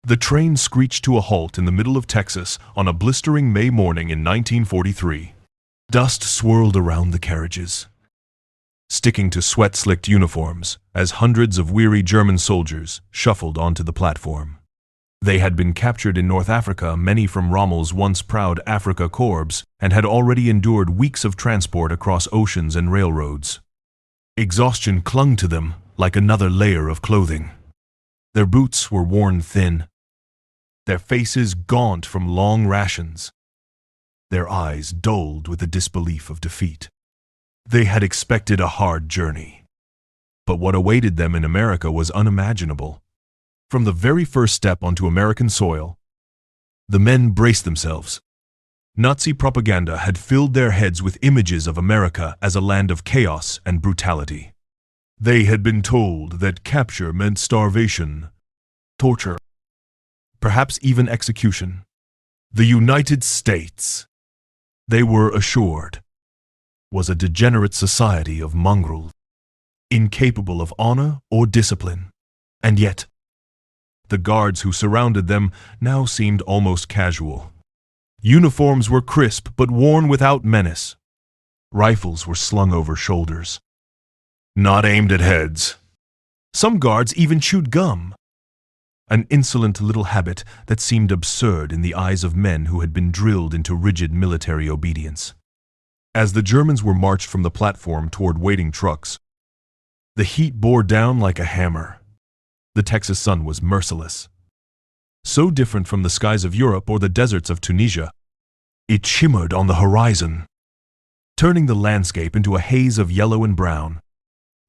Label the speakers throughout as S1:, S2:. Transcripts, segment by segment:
S1: The train screeched to a halt in the middle of Texas on a blistering May morning in 1943. Dust swirled around the carriages, sticking to sweat-slicked uniforms as hundreds of weary German soldiers shuffled onto the platform. They had been captured in North Africa, many from Rommel's once proud Afrika Korps, and had already endured weeks of transport across oceans and railroads. Exhaustion clung to them like another layer of clothing. Their boots were worn thin, their faces gaunt from long rations, their eyes dulled with the disbelief of defeat. They had expected a hard journey, but what awaited them in America was unimaginable. From the very first step onto American soil, the men braced themselves. Nazi propaganda had filled their heads with images of America as a land of chaos and brutality. They had been told that capture meant starvation, torture, perhaps even execution. The United States, they were assured, was a degenerate society of mongrels, incapable of honor or discipline. And yet, the guards who surrounded them now seemed almost casual. Uniforms were crisp but worn without menace. Rifles were slung over shoulders, not aimed at heads. Some guards even chewed gum, an insolent little habit that seemed absurd in the eyes of men who had been drilled into rigid military obedience. As the Germans were marched from the platform toward waiting trucks, the heat bore down like a hammer. The Texas sun was merciless. So different from the skies of Europe or the deserts of Tunisia, it shimmered on the horizon, turning the landscape into a haze of yellow and brown.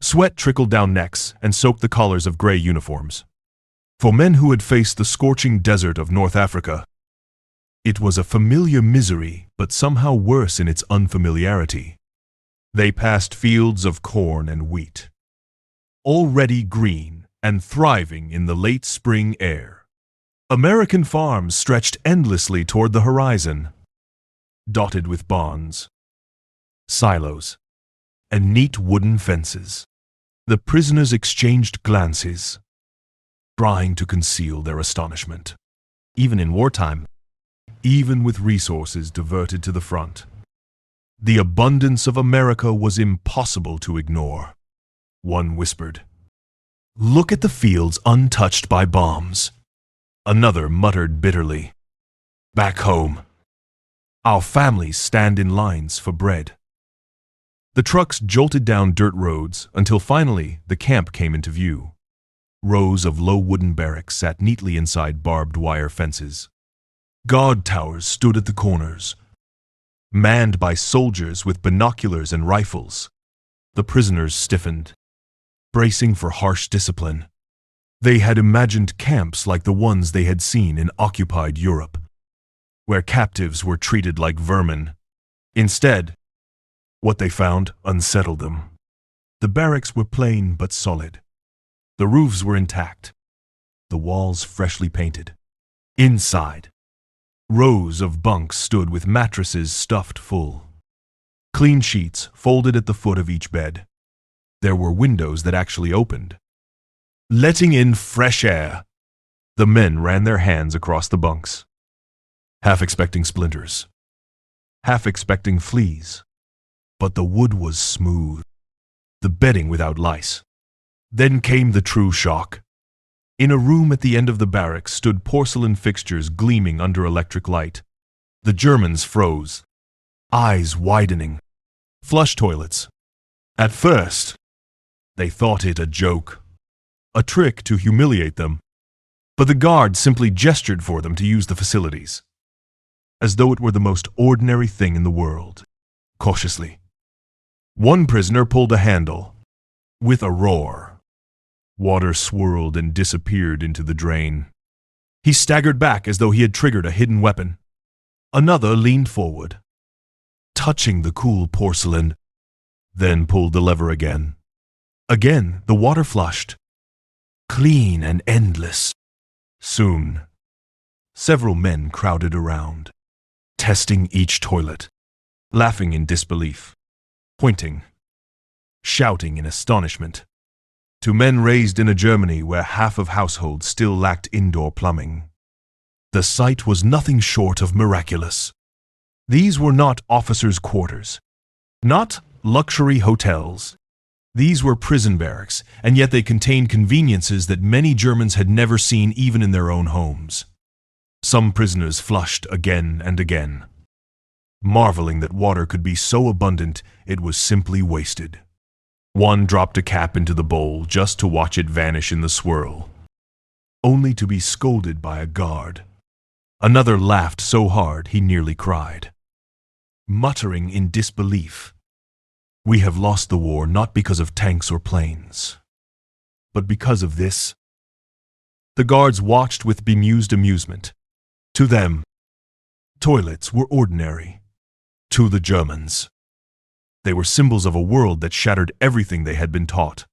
S1: Sweat trickled down necks and soaked the collars of gray uniforms. For men who had faced the scorching desert of North Africa, it was a familiar misery, but somehow worse in its unfamiliarity. They passed fields of corn and wheat, already green and thriving in the late spring air. American farms stretched endlessly toward the horizon, dotted with barns, silos, and neat wooden fences. The prisoners exchanged glances, trying to conceal their astonishment. Even in wartime, even with resources diverted to the front, the abundance of America was impossible to ignore. One whispered, "Look at the fields untouched by bombs." Another muttered bitterly, "Back home, our families stand in lines for bread." The trucks jolted down dirt roads until finally the camp came into view. Rows of low wooden barracks sat neatly inside barbed wire fences. Guard towers stood at the corners, manned by soldiers with binoculars and rifles. The prisoners stiffened, bracing for harsh discipline. They had imagined camps like the ones they had seen in occupied Europe, where captives were treated like vermin. Instead, what they found unsettled them. The barracks were plain but solid. The roofs were intact, the walls freshly painted. Inside, rows of bunks stood with mattresses stuffed full. Clean sheets folded at the foot of each bed. There were windows that actually opened, letting in fresh air. The men ran their hands across the bunks, half expecting splinters, half expecting fleas. But the wood was smooth, the bedding without lice. Then came the true shock. In a room at the end of the barracks stood porcelain fixtures gleaming under electric light. The Germans froze, eyes widening. Flush toilets. At first, they thought it a joke, a trick to humiliate them, but the guards simply gestured for them to use the facilities, as though it were the most ordinary thing in the world. Cautiously, one prisoner pulled a handle. With a roar, water swirled and disappeared into the drain. He staggered back as though he had triggered a hidden weapon. Another leaned forward, touching the cool porcelain, then pulled the lever again. Again, the water flushed, clean and endless. Soon, several men crowded around, testing each toilet, laughing in disbelief, pointing, shouting in astonishment. to men raised in a Germany where half of households still lacked indoor plumbing. The sight was nothing short of miraculous. These were not officers' quarters, not luxury hotels. These were prison barracks, and yet they contained conveniences that many Germans had never seen even in their own homes. Some prisoners flushed again and again, marveling that water could be so abundant it was simply wasted. One dropped a cap into the bowl just to watch it vanish in the swirl, only to be scolded by a guard. Another laughed so hard he nearly cried, muttering in disbelief, "We have lost the war not because of tanks or planes, but because of this." The guards watched with bemused amusement. To them, toilets were ordinary. To the Germans, they were symbols of a world that shattered everything they had been taught.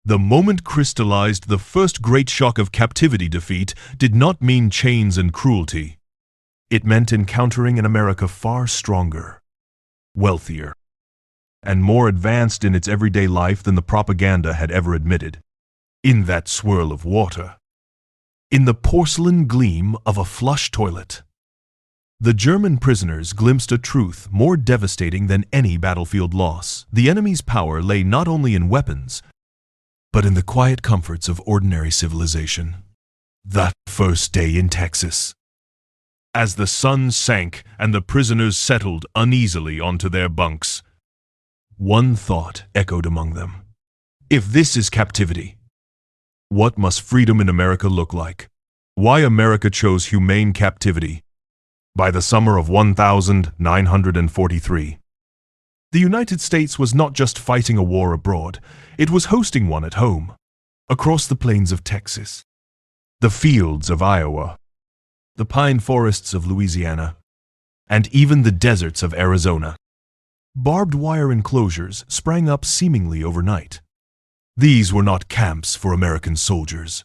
S1: The moment crystallized the first great shock of captivity defeat did not mean chains and cruelty. It meant encountering an America far stronger, wealthier, and more advanced in its everyday life than the propaganda had ever admitted. In that swirl of water, in the porcelain gleam of a flush toilet, the German prisoners glimpsed a truth more devastating than any battlefield loss. The enemy's power lay not only in weapons, but in the quiet comforts of ordinary civilization. That first day in Texas, as the sun sank and the prisoners settled uneasily onto their bunks, one thought echoed among them. If this is captivity, what must freedom in America look like? Why America chose humane captivity? By the summer of 1943, the United States was not just fighting a war abroad, it was hosting one at home, across the plains of Texas, the fields of Iowa, the pine forests of Louisiana, and even the deserts of Arizona. Barbed wire enclosures sprang up seemingly overnight. These were not camps for American soldiers,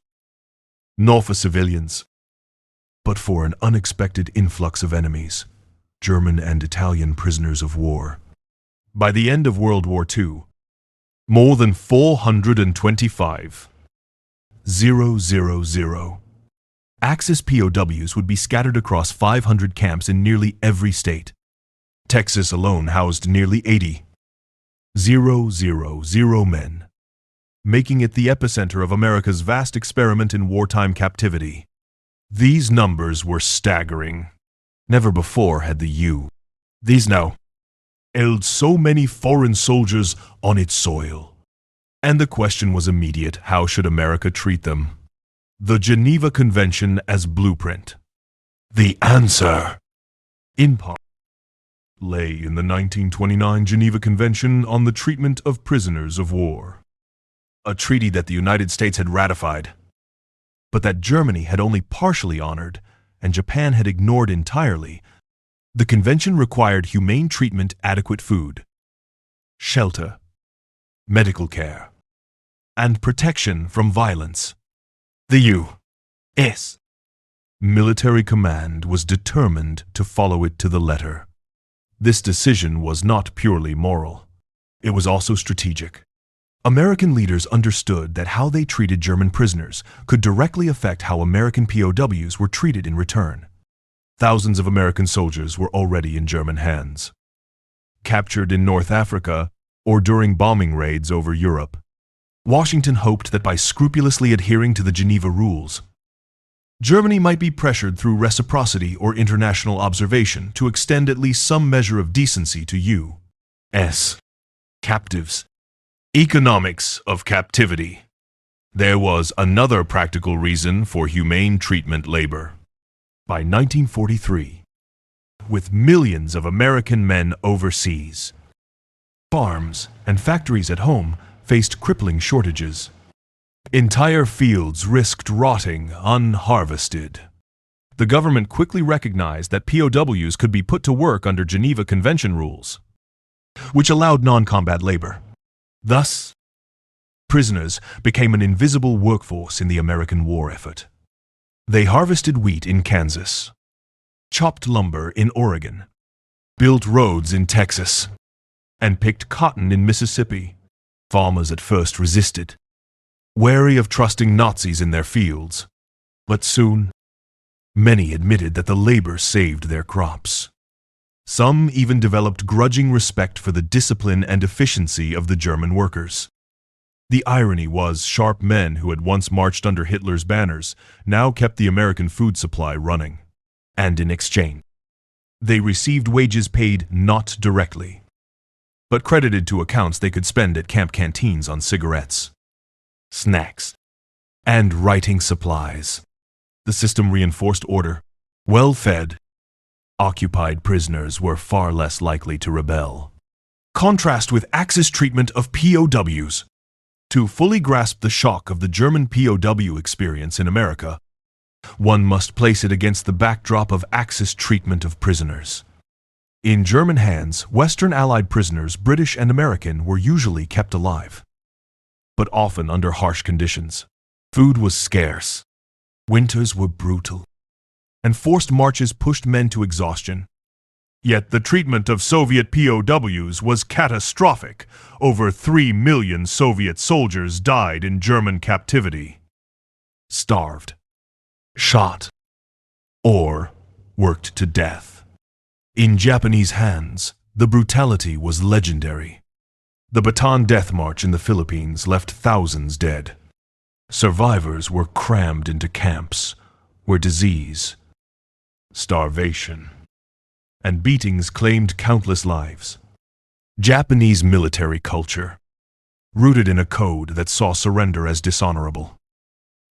S1: nor for civilians, but for an unexpected influx of enemies, German and Italian prisoners of war. By the end of World War II, more than 425,000 Axis POWs would be scattered across 500 camps in nearly every state. Texas alone housed nearly 80,000 men, making it the epicenter of America's vast experiment in wartime captivity. These numbers were staggering. Never before had the U.S. now held so many foreign soldiers on its soil. And the question was immediate: how should America treat them? The Geneva Convention as blueprint. The answer, in part, lay in the 1929 Geneva Convention on the Treatment of Prisoners of War, a treaty that the United States had ratified, but that Germany had only partially honored and Japan had ignored entirely. The convention required humane treatment, adequate food, shelter, medical care, and protection from violence. The U.S. military command was determined to follow it to the letter. This decision was not purely moral. It was also strategic. American leaders understood that how they treated German prisoners could directly affect how American POWs were treated in return. Thousands of American soldiers were already in German hands, captured in North Africa or during bombing raids over Europe. Washington hoped that by scrupulously adhering to the Geneva rules, Germany might be pressured through reciprocity or international observation to extend at least some measure of decency to U.S. captives. Economics of captivity. There was another practical reason for humane treatment labor. By 1943, with millions of American men overseas, farms and factories at home faced crippling shortages. Entire fields risked rotting unharvested. The government quickly recognized that POWs could be put to work under Geneva Convention rules, which allowed non-combat labor. Thus, prisoners became an invisible workforce in the American war effort. They harvested wheat in Kansas, chopped lumber in Oregon, built roads in Texas, and picked cotton in Mississippi. Farmers at first resisted, wary of trusting Nazis in their fields. But soon, many admitted that the labor saved their crops. Some even developed grudging respect for the discipline and efficiency of the German workers. The irony was, sharp men who had once marched under Hitler's banners now kept the American food supply running. And in exchange, they received wages paid not directly, but credited to accounts they could spend at camp canteens on cigarettes, snacks, and writing supplies. The system reinforced order. Well-fed, occupied prisoners were far less likely to rebel. Contrast with Axis treatment of POWs. To fully grasp the shock of the German POW experience in America, one must place it against the backdrop of Axis treatment of prisoners. In German hands, Western Allied prisoners, British and American, were usually kept alive, but often under harsh conditions. Food was scarce, winters were brutal, and forced marches pushed men to exhaustion. Yet the treatment of Soviet POWs was catastrophic. Over 3 million Soviet soldiers died in German captivity, starved, shot, or worked to death. In Japanese hands, the brutality was legendary. The Bataan Death March in the Philippines left thousands dead. Survivors were crammed into camps where disease, starvation, and beatings claimed countless lives. Japanese military culture, rooted in a code that saw surrender as dishonorable,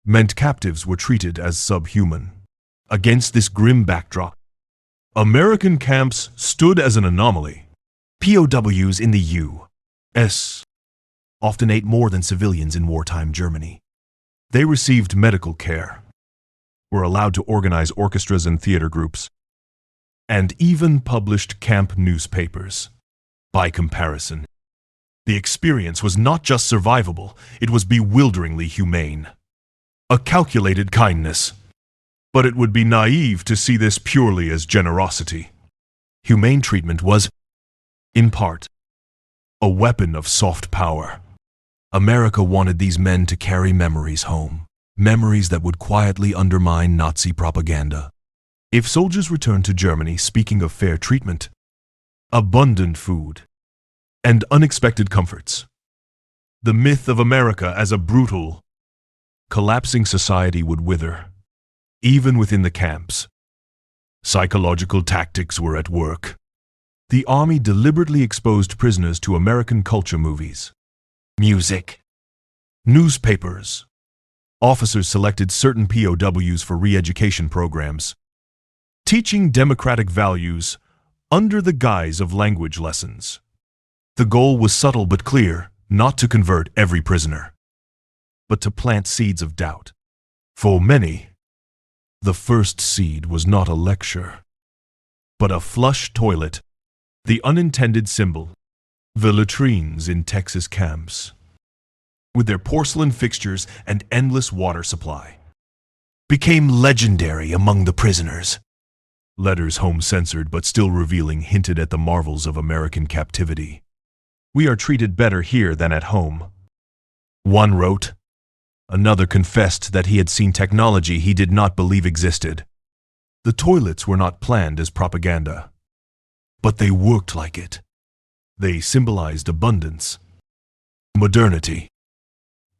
S1: meant captives were treated as subhuman. Against this grim backdrop, American camps stood as an anomaly. POWs in the U.S. often ate more than civilians in wartime Germany. They received medical care, were allowed to organize orchestras and theater groups, and even published camp newspapers. By comparison, the experience was not just survivable, it was bewilderingly humane. A calculated kindness. But it would be naive to see this purely as generosity. Humane treatment was, in part, a weapon of soft power. America wanted these men to carry memories home, memories that would quietly undermine Nazi propaganda. If soldiers returned to Germany speaking of fair treatment, abundant food, and unexpected comforts, the myth of America as a brutal, collapsing society would wither. Even within the camps, psychological tactics were at work. The army deliberately exposed prisoners to American culture movies, music, newspapers. Officers selected certain POWs for re-education programs, teaching democratic values under the guise of language lessons. The goal was subtle but clear, not to convert every prisoner, but to plant seeds of doubt. For many, the first seed was not a lecture, but a flush toilet, the unintended symbol. The latrines in Texas camps, with their porcelain fixtures and endless water supply, became legendary among the prisoners. Letters home censored but still revealing hinted at the marvels of American captivity. "We are treated better here than at home," one wrote. Another confessed that he had seen technology he did not believe existed. The toilets were not planned as propaganda, but they worked like it. They symbolized abundance, modernity,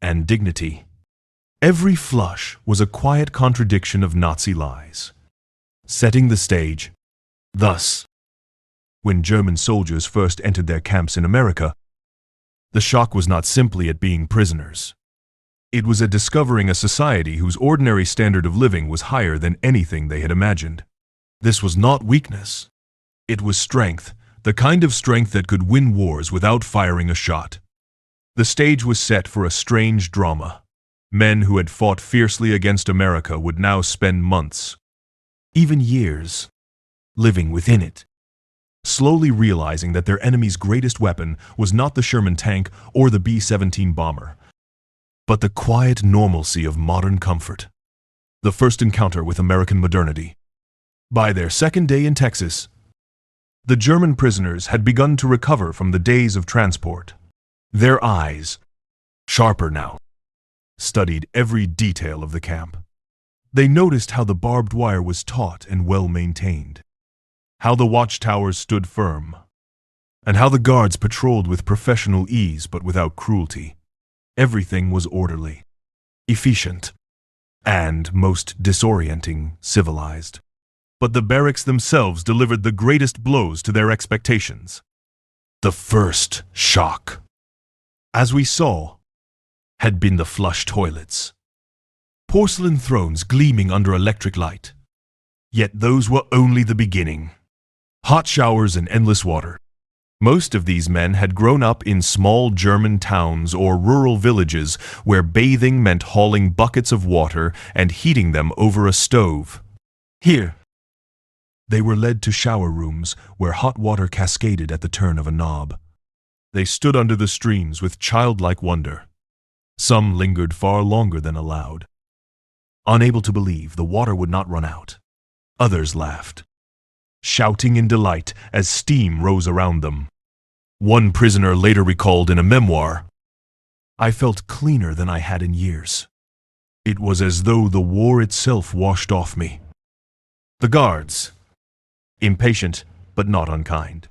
S1: and dignity. Every flush was a quiet contradiction of Nazi lies, setting the stage. Thus, when German soldiers first entered their camps in America, the shock was not simply at being prisoners. It was at discovering a society whose ordinary standard of living was higher than anything they had imagined. This was not weakness. It was strength, the kind of strength that could win wars without firing a shot. The stage was set for a strange drama. Men who had fought fiercely against America would now spend months, even years, living within it, slowly realizing that their enemy's greatest weapon was not the Sherman tank or the B-17 bomber, but the quiet normalcy of modern comfort. The first encounter with American modernity. By their second day in Texas, the German prisoners had begun to recover from the days of transport. Their eyes, sharper now, studied every detail of the camp. They noticed how the barbed wire was taut and well maintained, how the watchtowers stood firm, and how the guards patrolled with professional ease but without cruelty. Everything was orderly, efficient, and, most disorienting, civilized. But the barracks themselves delivered the greatest blows to their expectations. The first shock, as we saw, had been the flush toilets. Porcelain thrones gleaming under electric light. Yet those were only the beginning. Hot showers and endless water. Most of these men had grown up in small German towns or rural villages where bathing meant hauling buckets of water and heating them over a stove. Here, they were led to shower rooms where hot water cascaded at the turn of a knob. They stood under the streams with childlike wonder. Some lingered far longer than allowed, unable to believe the water would not run out. Others laughed, shouting in delight as steam rose around them. One prisoner later recalled in a memoir, "I felt cleaner than I had in years. It was as though the war itself washed off me." The guards, impatient but not unkind,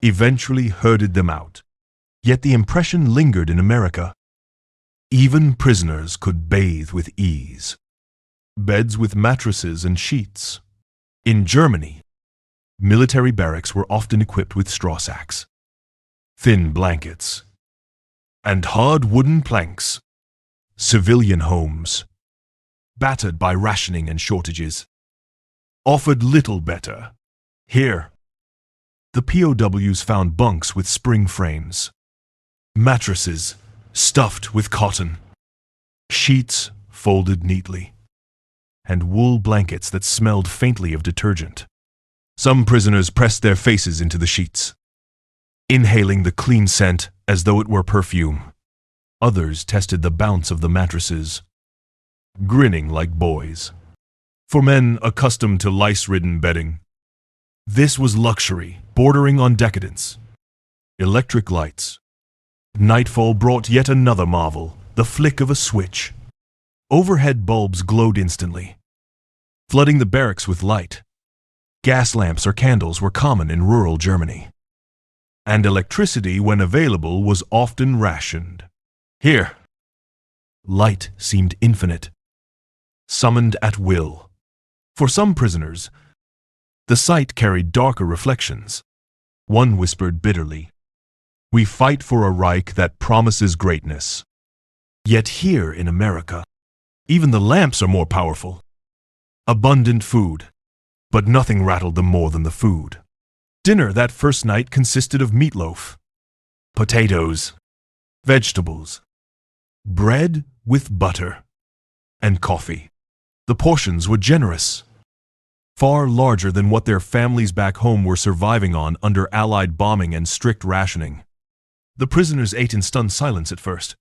S1: eventually herded them out. Yet the impression lingered in America. Even prisoners could bathe with ease. Beds with mattresses and sheets. In Germany, military barracks were often equipped with straw sacks, thin blankets, and hard wooden planks. Civilian homes, battered by rationing and shortages, offered little better. Here, the POWs found bunks with spring frames, mattresses stuffed with cotton, sheets folded neatly, and wool blankets that smelled faintly of detergent. Some prisoners pressed their faces into the sheets, inhaling the clean scent as though it were perfume. Others tested the bounce of the mattresses, grinning like boys. For men accustomed to lice-ridden bedding, this was luxury, bordering on decadence. Electric lights. Nightfall brought yet another marvel, the flick of a switch. Overhead bulbs glowed instantly, flooding the barracks with light. Gas lamps or candles were common in rural Germany, and electricity, when available, was often rationed. Here, light seemed infinite, summoned at will. For some prisoners, the sight carried darker reflections. One whispered bitterly, "We fight for a Reich that promises greatness." Yet here in America, even the lamps are more powerful. Abundant food, but nothing rattled them more than the food. Dinner that first night consisted of meatloaf, potatoes, vegetables, bread with butter, and coffee. The portions were generous, far larger than what their families back home were surviving on under Allied bombing and strict rationing. The prisoners ate in stunned silence at first.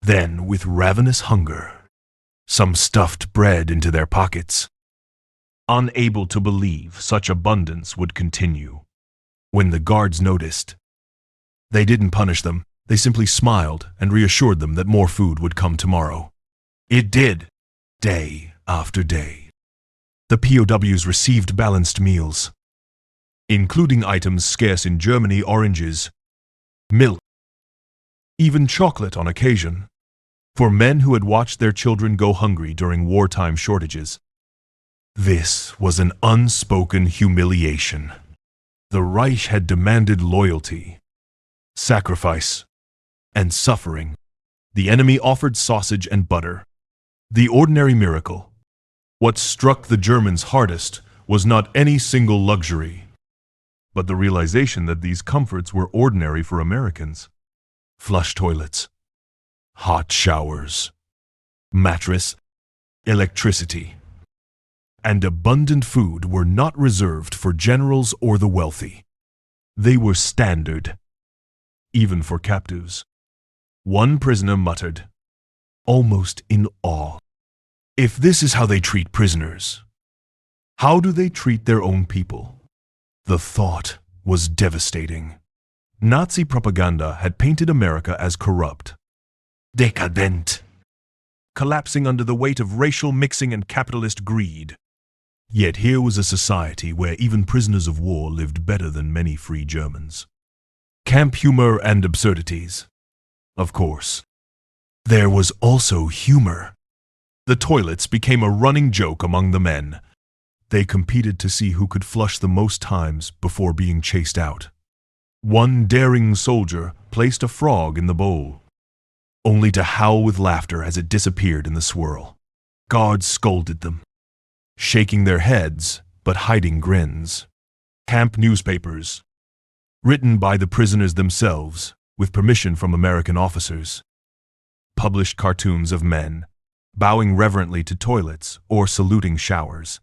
S1: Then, with ravenous hunger, some stuffed bread into their pockets, unable to believe such abundance would continue. When the guards noticed, they didn't punish them. They simply smiled and reassured them that more food would come tomorrow. It did, day after day. The POWs received balanced meals, including items scarce in Germany: oranges, milk, even chocolate on occasion, for men who had watched their children go hungry during wartime shortages. This was an unspoken humiliation. The Reich had demanded loyalty, sacrifice, and suffering. The enemy offered sausage and butter, the ordinary miracle. What struck the Germans hardest was not any single luxury, but the realization that these comforts were ordinary for Americans. Flush toilets, hot showers, mattress, electricity, and abundant food were not reserved for generals or the wealthy. They were standard, even for captives. One prisoner muttered, almost in awe, "If this is how they treat prisoners, how do they treat their own people?" The thought was devastating. Nazi propaganda had painted America as corrupt, decadent, collapsing under the weight of racial mixing and capitalist greed. Yet here was a society where even prisoners of war lived better than many free Germans. Camp humor and absurdities. Of course. There was also humor. The toilets became a running joke among the men. They competed to see who could flush the most times before being chased out. One daring soldier placed a frog in the bowl, only to howl with laughter as it disappeared in the swirl. Guards scolded them, shaking their heads but hiding grins. Camp newspapers, written by the prisoners themselves with permission from American officers, published cartoons of men bowing reverently to toilets or saluting showers.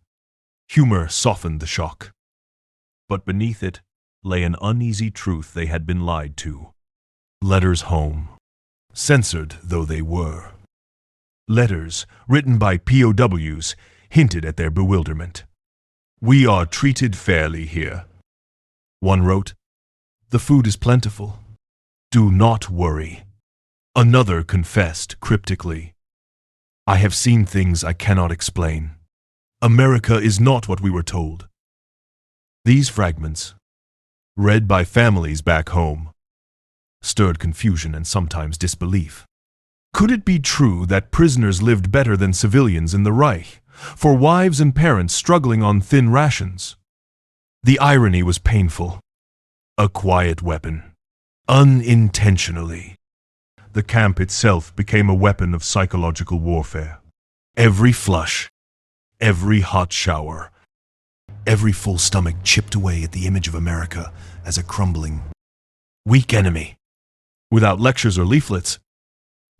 S1: Humor softened the shock, but beneath it lay an uneasy truth they had been lied to. Letters home, censored though they were. Letters written by POWs hinted at their bewilderment. "We are treated fairly here." One wrote, "The food is plentiful. Do not worry." Another confessed cryptically, "I have seen things I cannot explain. America is not what we were told." These fragments, read by families back home, stirred confusion and sometimes disbelief. Could it be true that prisoners lived better than civilians in the Reich, for wives and parents struggling on thin rations? The irony was painful. A quiet weapon, unintentionally. The camp itself became a weapon of psychological warfare. Every flush, every hot shower, every full stomach chipped away at the image of America as a crumbling, weak enemy. Without lectures or leaflets,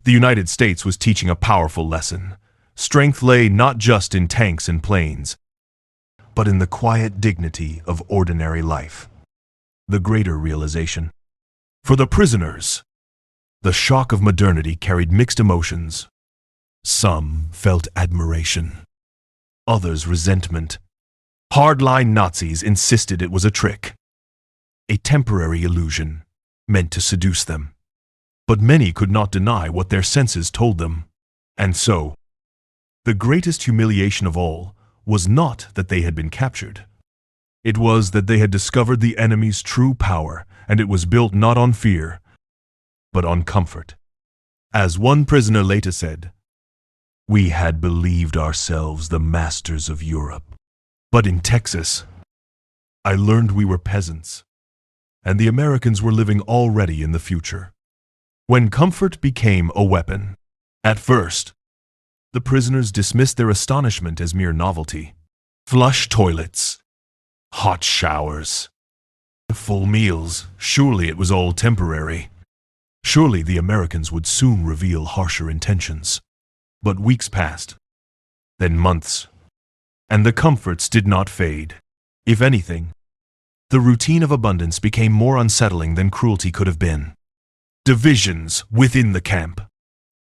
S1: the United States was teaching a powerful lesson. Strength lay not just in tanks and planes, but in the quiet dignity of ordinary life. The greater realization. For the prisoners, the shock of modernity carried mixed emotions. Some felt admiration, others resentment. Hardline Nazis insisted it was a trick, a temporary illusion meant to seduce them. But many could not deny what their senses told them. And so, the greatest humiliation of all was not that they had been captured. It was that they had discovered the enemy's true power, and it was built not on fear, but on comfort. As one prisoner later said, "We had believed ourselves the masters of Europe. But in Texas, I learned we were peasants, and the Americans were living already in the future." When comfort became a weapon, at first, the prisoners dismissed their astonishment as mere novelty. Flush toilets, hot showers, full meals, surely it was all temporary. Surely the Americans would soon reveal harsher intentions. But weeks passed, then months, and the comforts did not fade. If anything, the routine of abundance became more unsettling than cruelty could have been. Divisions within the camp.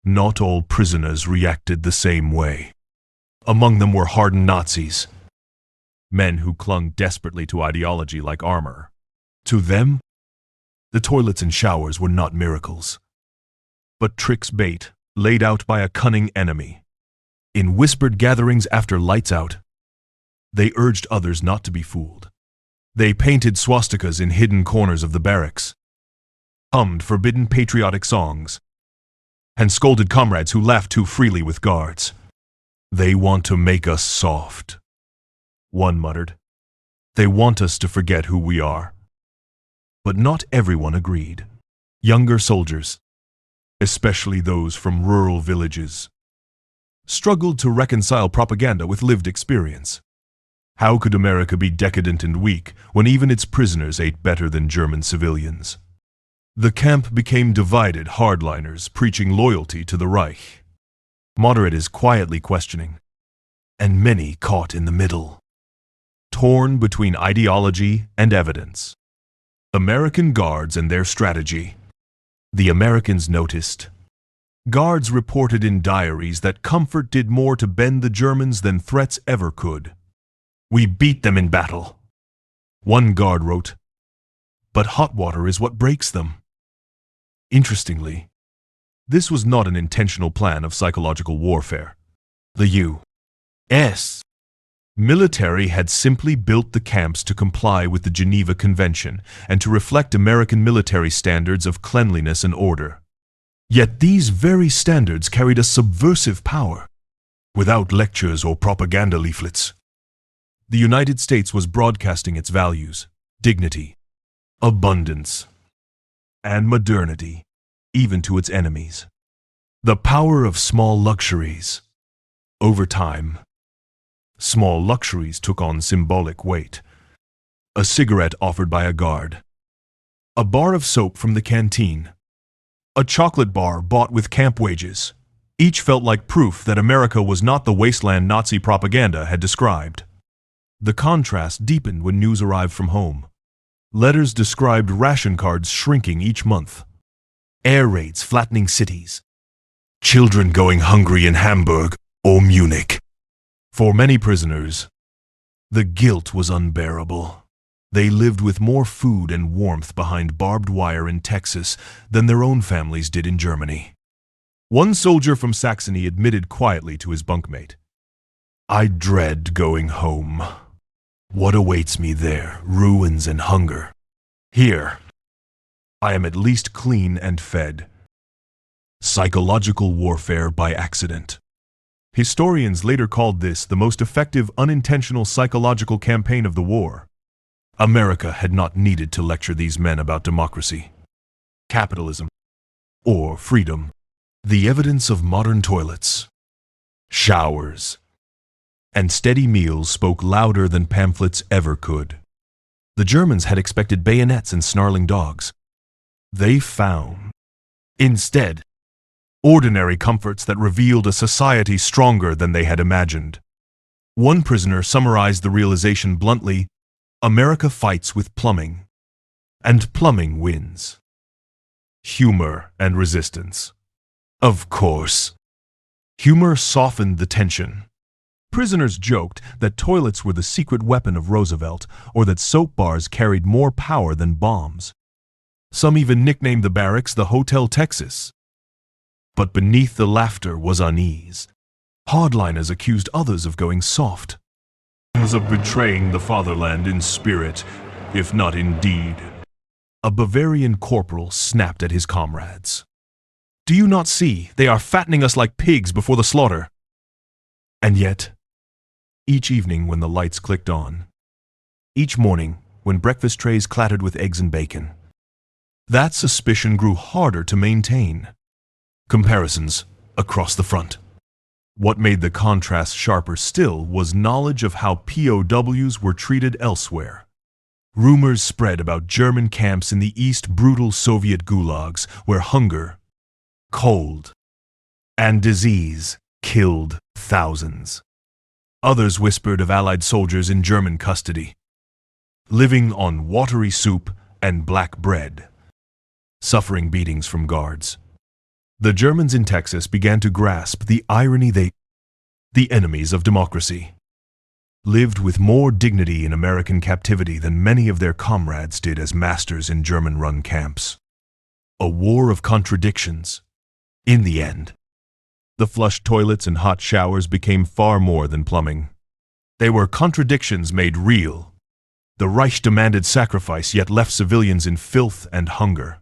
S1: Not all prisoners reacted the same way. Among them were hardened Nazis, men who clung desperately to ideology like armor. To them, the toilets and showers were not miracles, but tricks bait laid out by a cunning enemy. In whispered gatherings after lights out, they urged others not to be fooled. They painted swastikas in hidden corners of the barracks, hummed forbidden patriotic songs, and scolded comrades who laughed too freely with guards. "They want to make us soft," one muttered. "They want us to forget who we are." But not everyone agreed. Younger soldiers, especially those from rural villages, struggled to reconcile propaganda with lived experience. How could America be decadent and weak when even its prisoners ate better than German civilians? The camp became divided, hardliners preaching loyalty to the Reich, moderates quietly questioning, and many caught in the middle, torn between ideology and evidence. American guards and their strategy. The Americans noticed. Guards reported in diaries that comfort did more to bend the Germans than threats ever could. "We beat them in battle," one guard wrote, "but hot water is what breaks them." Interestingly, This was not an intentional plan of psychological warfare. The U.S. military had simply built the camps to comply with the Geneva Convention and to reflect American military standards of cleanliness and order. Yet these very standards carried a subversive power. Without lectures or propaganda leaflets, the United States was broadcasting its values, dignity, abundance, and modernity, even to its enemies. The power of small luxuries. Over time, small luxuries took on symbolic weight. A cigarette offered by a guard, a bar of soap from the canteen, a chocolate bar bought with camp wages. Each felt like proof that America was not the wasteland Nazi propaganda had described. The contrast deepened when news arrived from home. Letters described ration cards shrinking each month, air raids flattening cities, children going hungry in Hamburg or Munich. For many prisoners, the guilt was unbearable. They lived with more food and warmth behind barbed wire in Texas than their own families did in Germany. One soldier from Saxony admitted quietly to his bunkmate, "I dread going home. What awaits me there, ruins and hunger. Here, I am at least clean and fed." Psychological warfare by accident. Historians later called this the most effective unintentional psychological campaign of the war. America had not needed to lecture these men about democracy, capitalism, or freedom. The evidence of modern toilets, showers, and steady meals spoke louder than pamphlets ever could. The Germans had expected bayonets and snarling dogs. They found, instead, ordinary comforts that revealed a society stronger than they had imagined. One prisoner summarized the realization bluntly: America fights with plumbing, and plumbing wins. Humor and resistance. Of course, humor softened the tension. Prisoners joked that toilets were the secret weapon of Roosevelt, or that soap bars carried more power than bombs. Some even nicknamed the barracks the Hotel Texas. But beneath the laughter was unease. Hardliners accused others of going soft, as of betraying the fatherland in spirit, if not in deed. A Bavarian corporal snapped at his comrades. "Do you not see they are fattening us like pigs before the slaughter?" And yet, each evening when the lights clicked on, each morning when breakfast trays clattered with eggs and bacon, that suspicion grew harder to maintain. Comparisons across the front. What made the contrast sharper still was knowledge of how POWs were treated elsewhere. Rumors spread about German camps in the East, brutal Soviet gulags, where hunger, cold, and disease killed thousands. Others whispered of Allied soldiers in German custody, living on watery soup and black bread, suffering beatings from guards. The Germans in Texas began to grasp the irony. The enemies of democracy, lived with more dignity in American captivity than many of their comrades did as masters in German-run camps. A war of contradictions. In the end, the flush toilets and hot showers became far more than plumbing. They were contradictions made real. The Reich demanded sacrifice, yet left civilians in filth and hunger.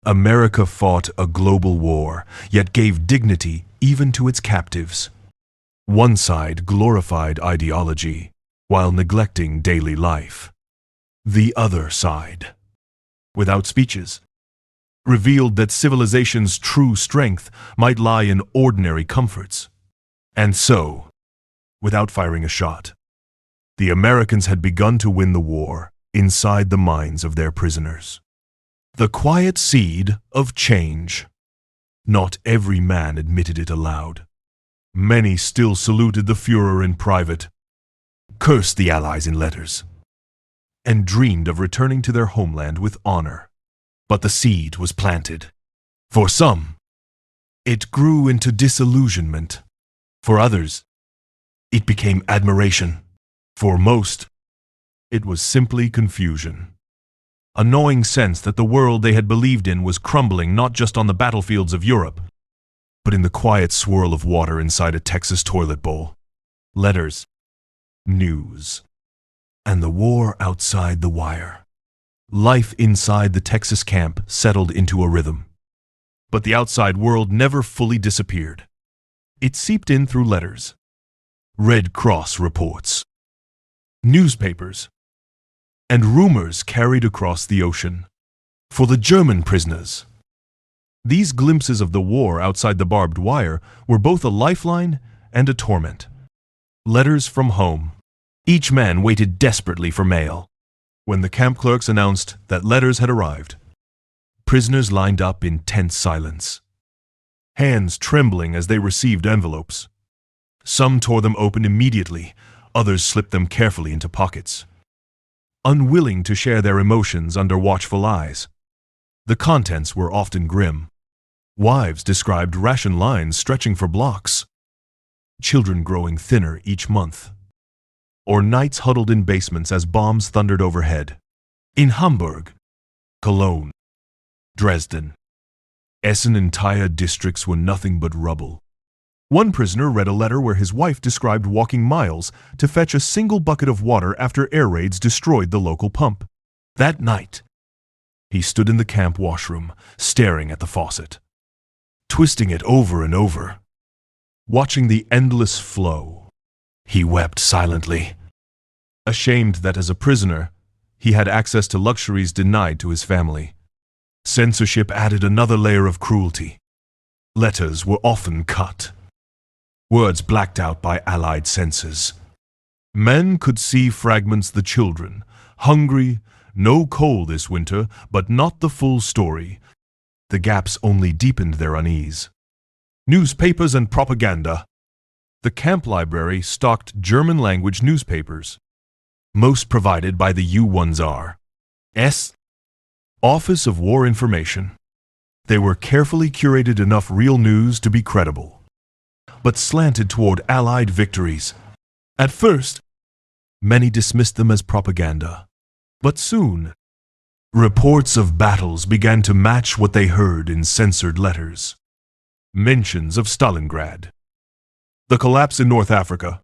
S1: America fought a global war, yet gave dignity even to its captives. One side glorified ideology, while neglecting daily life. The other side, without speeches, revealed that civilization's true strength might lie in ordinary comforts. And so, without firing a shot, the Americans had begun to win the war inside the minds of their prisoners. The quiet seed of change. Not every man admitted it aloud. Many still saluted the Führer in private, cursed the Allies in letters, and dreamed of returning to their homeland with honor. But the seed was planted. For some, it grew into disillusionment. For others, it became admiration. For most, it was simply confusion. a gnawing sense that the world they had believed in was crumbling not just on the battlefields of Europe, but in the quiet swirl of water inside a Texas toilet bowl. Letters, news, and the war outside the wire. Life inside the Texas camp settled into a rhythm. But the outside world never fully disappeared. It seeped in through letters, Red Cross reports, newspapers, and rumors carried across the ocean. For the German prisoners, these glimpses of the war outside the barbed wire were both a lifeline and a torment. Letters from home. Each man waited desperately for mail. When the camp clerks announced that letters had arrived, prisoners lined up in tense silence, hands trembling as they received envelopes. Some tore them open immediately, others slipped them carefully into pockets, unwilling to share their emotions under watchful eyes. The contents were often grim. Wives described ration lines stretching for blocks, children growing thinner each month, or nights huddled in basements as bombs thundered overhead. In Hamburg, Cologne, Dresden, Essen, entire districts were nothing but rubble. One prisoner read a letter where his wife described walking miles to fetch a single bucket of water after air raids destroyed the local pump. That night, he stood in the camp washroom, staring at the faucet, twisting it over and over, watching the endless flow. He wept silently, ashamed that as a prisoner, he had access to luxuries denied to his family. Censorship added another layer of cruelty. Letters were often cut, words blacked out by Allied censors. Men could see fragments: the children, hungry, no coal this winter, but not the full story. The gaps only deepened their unease. Newspapers and propaganda. The camp library stocked German-language newspapers, most provided by the WWII Office of War Information. They were carefully curated enough real news to be credible, but slanted toward Allied victories. At first, many dismissed them as propaganda, but soon, reports of battles began to match what they heard in censored letters. Mentions of Stalingrad, the collapse in North Africa,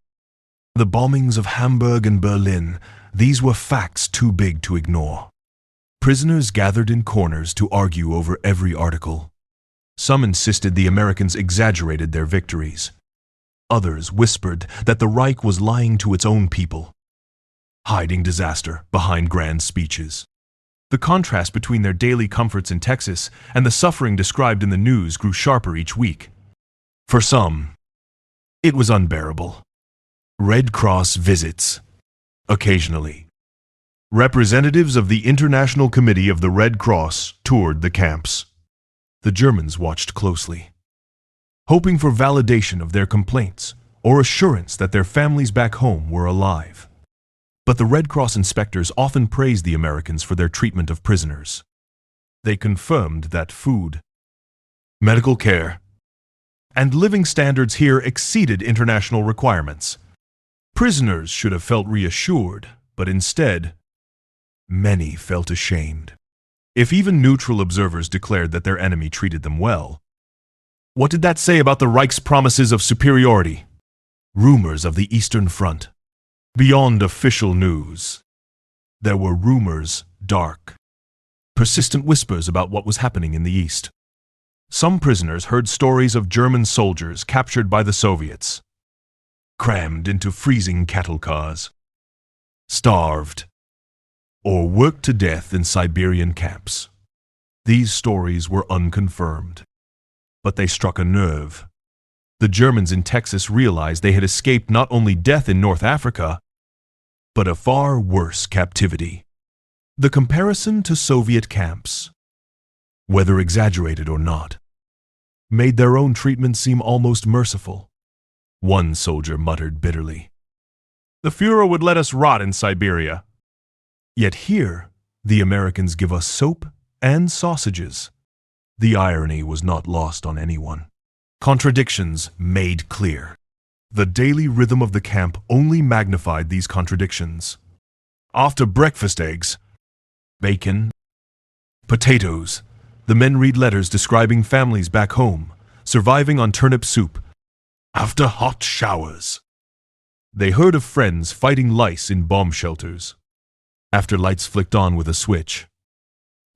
S1: the bombings of Hamburg and Berlin, these were facts too big to ignore. Prisoners gathered in corners to argue over every article. Some insisted the Americans exaggerated their victories. Others whispered that the Reich was lying to its own people, hiding disaster behind grand speeches. The contrast between their daily comforts in Texas and the suffering described in the news grew sharper each week. For some, it was unbearable. Red Cross visits. Occasionally, representatives of the International Committee of the Red Cross toured the camps. The Germans watched closely, hoping for validation of their complaints or assurance that their families back home were alive. But the Red Cross inspectors often praised the Americans for their treatment of prisoners. They confirmed that food, medical care, and living standards here exceeded international requirements. Prisoners should have felt reassured, but instead, many felt ashamed. If even neutral observers declared that their enemy treated them well, what did that say about the Reich's promises of superiority? Rumors of the Eastern Front. Beyond official news, there were rumors, dark, persistent whispers about what was happening in the East. Some prisoners heard stories of German soldiers captured by the Soviets, crammed into freezing cattle cars, starved, or worked to death in Siberian camps. These stories were unconfirmed, but they struck a nerve. The Germans in Texas realized they had escaped not only death in North Africa, but a far worse captivity. The comparison to Soviet camps, whether exaggerated or not, made their own treatment seem almost merciful. One soldier muttered bitterly, "The Fuhrer would let us rot in Siberia. Yet here, the Americans give us soap and sausages." The irony was not lost on anyone. Contradictions made clear. The daily rhythm of the camp only magnified these contradictions. After breakfast, eggs, bacon, Potatoes. The men read letters describing families back home, surviving on turnip soup after hot showers. They heard of friends fighting lice in bomb shelters after lights flicked on with a switch.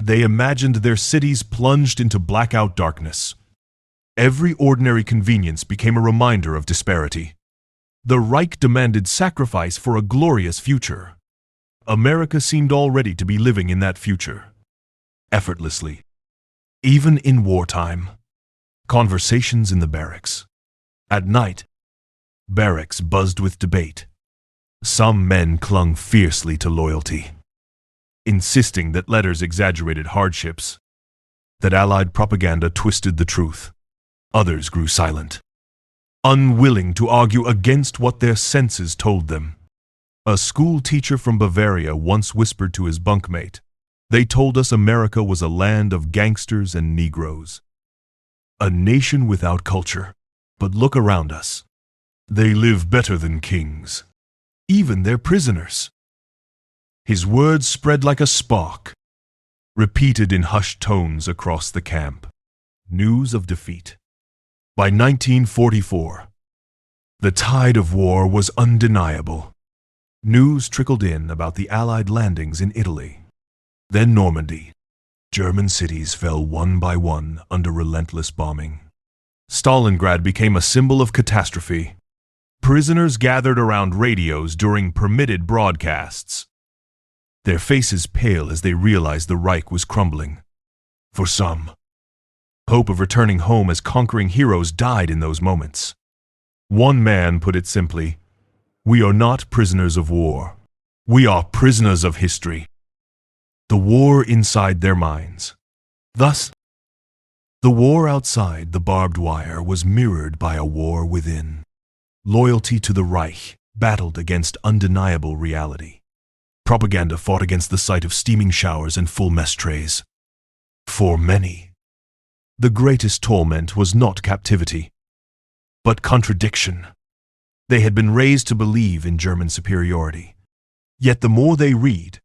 S1: They imagined their cities plunged into blackout darkness. Every ordinary convenience became a reminder of disparity. The Reich demanded sacrifice for a glorious future. America seemed already to be living in that future, effortlessly. Even in wartime. Conversations in the barracks. At night, barracks buzzed with debate. Some men clung fiercely to loyalty, insisting that letters exaggerated hardships, that Allied propaganda twisted the truth. Others grew silent, unwilling to argue against what their senses told them. A school teacher from Bavaria once whispered to his bunkmate, "They told us America was a land of gangsters and Negroes. A nation without culture. But look around us. They live better than kings. Even their prisoners." His words spread like a spark, repeated in hushed tones across the camp. News of defeat. By 1944, the tide of war was undeniable. News trickled in about the Allied landings in Italy. Then Normandy. German cities fell one by one under relentless bombing. Stalingrad became a symbol of catastrophe. Prisoners gathered around radios during permitted broadcasts, their faces pale as they realized the Reich was crumbling. For some, hope of returning home as conquering heroes died in those moments. One man put it simply, "We are not prisoners of war. We are prisoners of history." The war inside their minds. Thus, the war outside the barbed wire was mirrored by a war within. Loyalty to the Reich battled against undeniable reality. Propaganda fought against the sight of steaming showers and full mess trays. For many, the greatest torment was not captivity, but contradiction. They had been raised to believe in German superiority. Yet the more they read,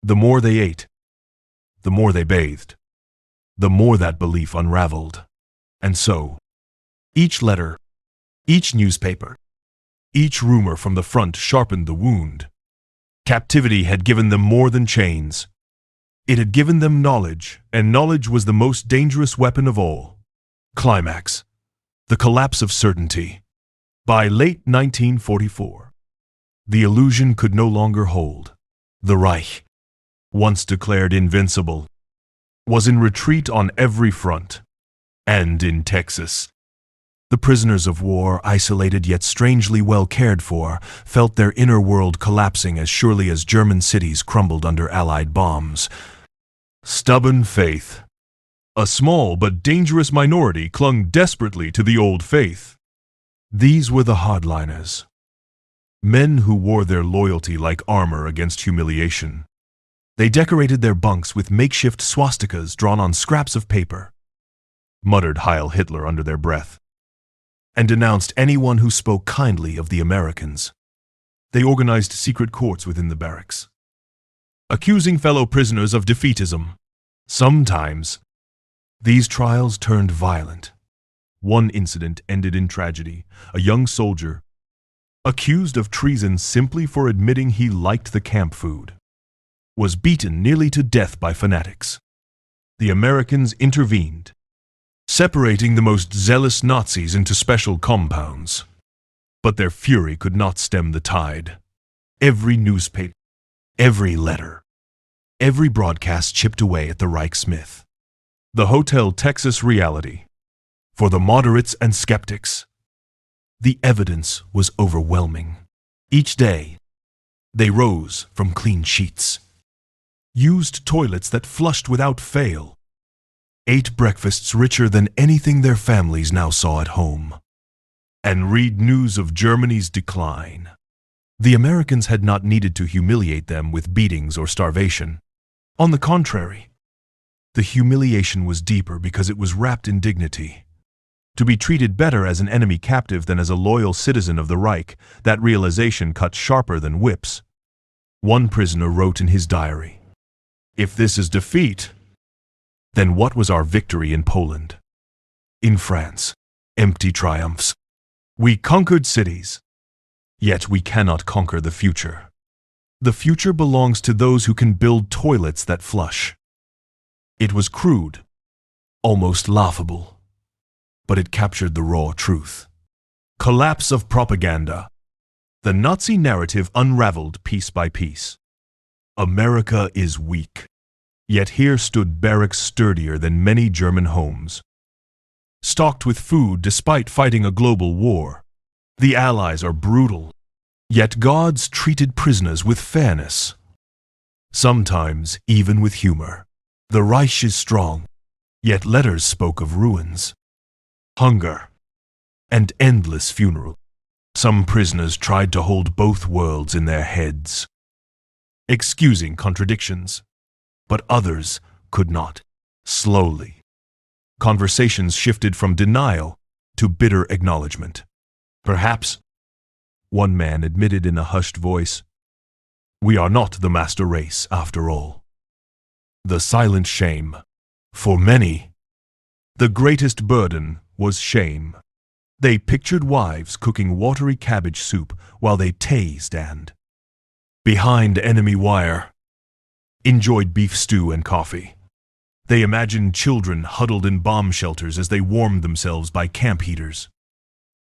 S1: the more they ate, the more they bathed, the more that belief unraveled. And so, each letter, each newspaper, each rumor from the front sharpened the wound. Captivity had given them more than chains. It had given them knowledge, and knowledge was the most dangerous weapon of all. Climax. The collapse of certainty. By late 1944, the illusion could no longer hold. The Reich, once declared invincible, was in retreat on every front. And in Texas, the prisoners of war, isolated yet strangely well cared for, felt their inner world collapsing as surely as German cities crumbled under Allied bombs. Stubborn faith. A small but dangerous minority clung desperately to the old faith. These were the hardliners. Men who wore their loyalty like armor against humiliation. They decorated their bunks with makeshift swastikas drawn on scraps of paper, muttered Heil Hitler under their breath, and denounced anyone who spoke kindly of the Americans. They organized secret courts within the barracks, accusing fellow prisoners of defeatism. Sometimes, these trials turned violent. One incident ended in tragedy. A young soldier, accused of treason simply for admitting he liked the camp food, was beaten nearly to death by fanatics. The Americans intervened, separating the most zealous Nazis into special compounds. But their fury could not stem the tide. Every newspaper, every letter, every broadcast chipped away at the Reich Smith. The Hotel Texas reality. For the moderates and skeptics, the evidence was overwhelming. Each day, they rose from clean sheets, used toilets that flushed without fail, ate breakfasts richer than anything their families now saw at home, and read news of Germany's decline. The Americans had not needed to humiliate them with beatings or starvation. On the contrary, the humiliation was deeper because it was wrapped in dignity. To be treated better as an enemy captive than as a loyal citizen of the Reich, that realization cut sharper than whips. One prisoner wrote in his diary, "If this is defeat, Then what was our victory in Poland? In France, empty triumphs. We conquered cities, yet we cannot conquer the future. The future belongs to those who can build toilets that flush. It was crude, almost laughable, but it captured the raw truth. Collapse of propaganda. The Nazi narrative unraveled piece by piece. America is weak, yet here stood barracks sturdier than many German homes. Stocked with food despite fighting a global war. The Allies are brutal, yet gods treated prisoners with fairness. Sometimes even with humor. The Reich is strong, yet letters spoke of ruins, hunger, and endless funeral. Some prisoners tried to hold both worlds in their heads, excusing contradictions, but others could not. Slowly, conversations shifted from denial to bitter acknowledgement. Perhaps, one man admitted in a hushed voice, "We are not the master race after all." The silent shame. For many, the greatest burden was shame. They pictured wives cooking watery cabbage soup while they tased and, behind enemy wire, enjoyed beef stew and coffee. They imagined children huddled in bomb shelters as they warmed themselves by camp heaters.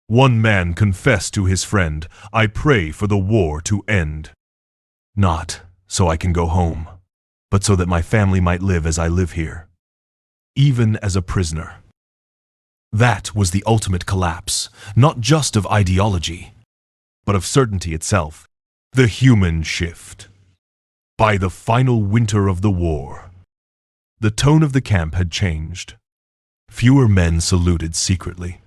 S1: One man confessed to his friend, "I pray for the war to end. Not so I can go home, but so that my family might live as I live here, even as a prisoner." That was the ultimate collapse, not just of ideology, but of certainty itself, the human shift. By the final winter of the war, the tone of the camp had changed. Fewer men saluted secretly,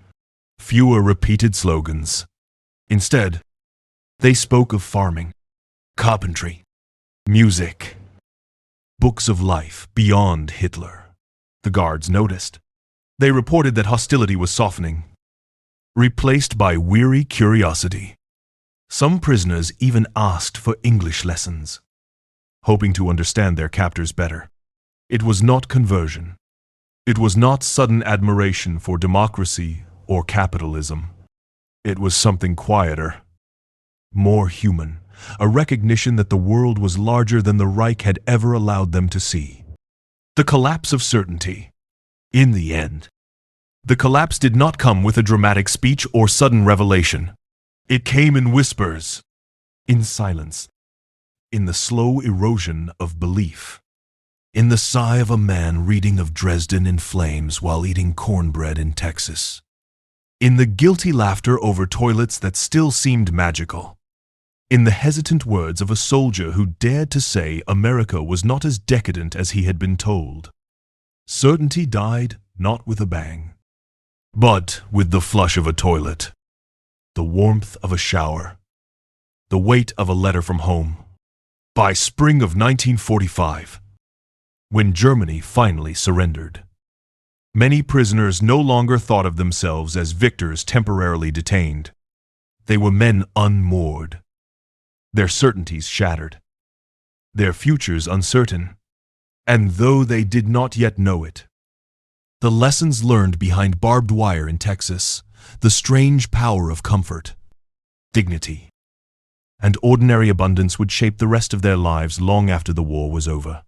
S1: fewer repeated slogans. Instead, they spoke of farming, carpentry, music, books of life beyond Hitler. The guards noticed. They reported that hostility was softening, replaced by weary curiosity. Some prisoners even asked for English lessons, hoping to understand their captors better. It was not conversion. It was not sudden admiration for democracy or capitalism. It was something quieter, more human, a recognition that the world was larger than the Reich had ever allowed them to see. The collapse of certainty. In the end, the collapse did not come with a dramatic speech or sudden revelation. It came in whispers, in silence, in the slow erosion of belief, in the sigh of a man reading of Dresden in flames while eating cornbread in Texas, in the guilty laughter over toilets that still seemed magical, in the hesitant words of a soldier who dared to say America was not as decadent as he had been told. Certainty died not with a bang, but with the flush of a toilet, the warmth of a shower, the weight of a letter from home. By spring of 1945, when Germany finally surrendered, many prisoners no longer thought of themselves as victors temporarily detained. They were men unmoored, their certainties shattered, their futures uncertain, and though they did not yet know it, the lessons learned behind barbed wire in Texas, the strange power of comfort, dignity, and ordinary abundance would shape the rest of their lives long after the war was over.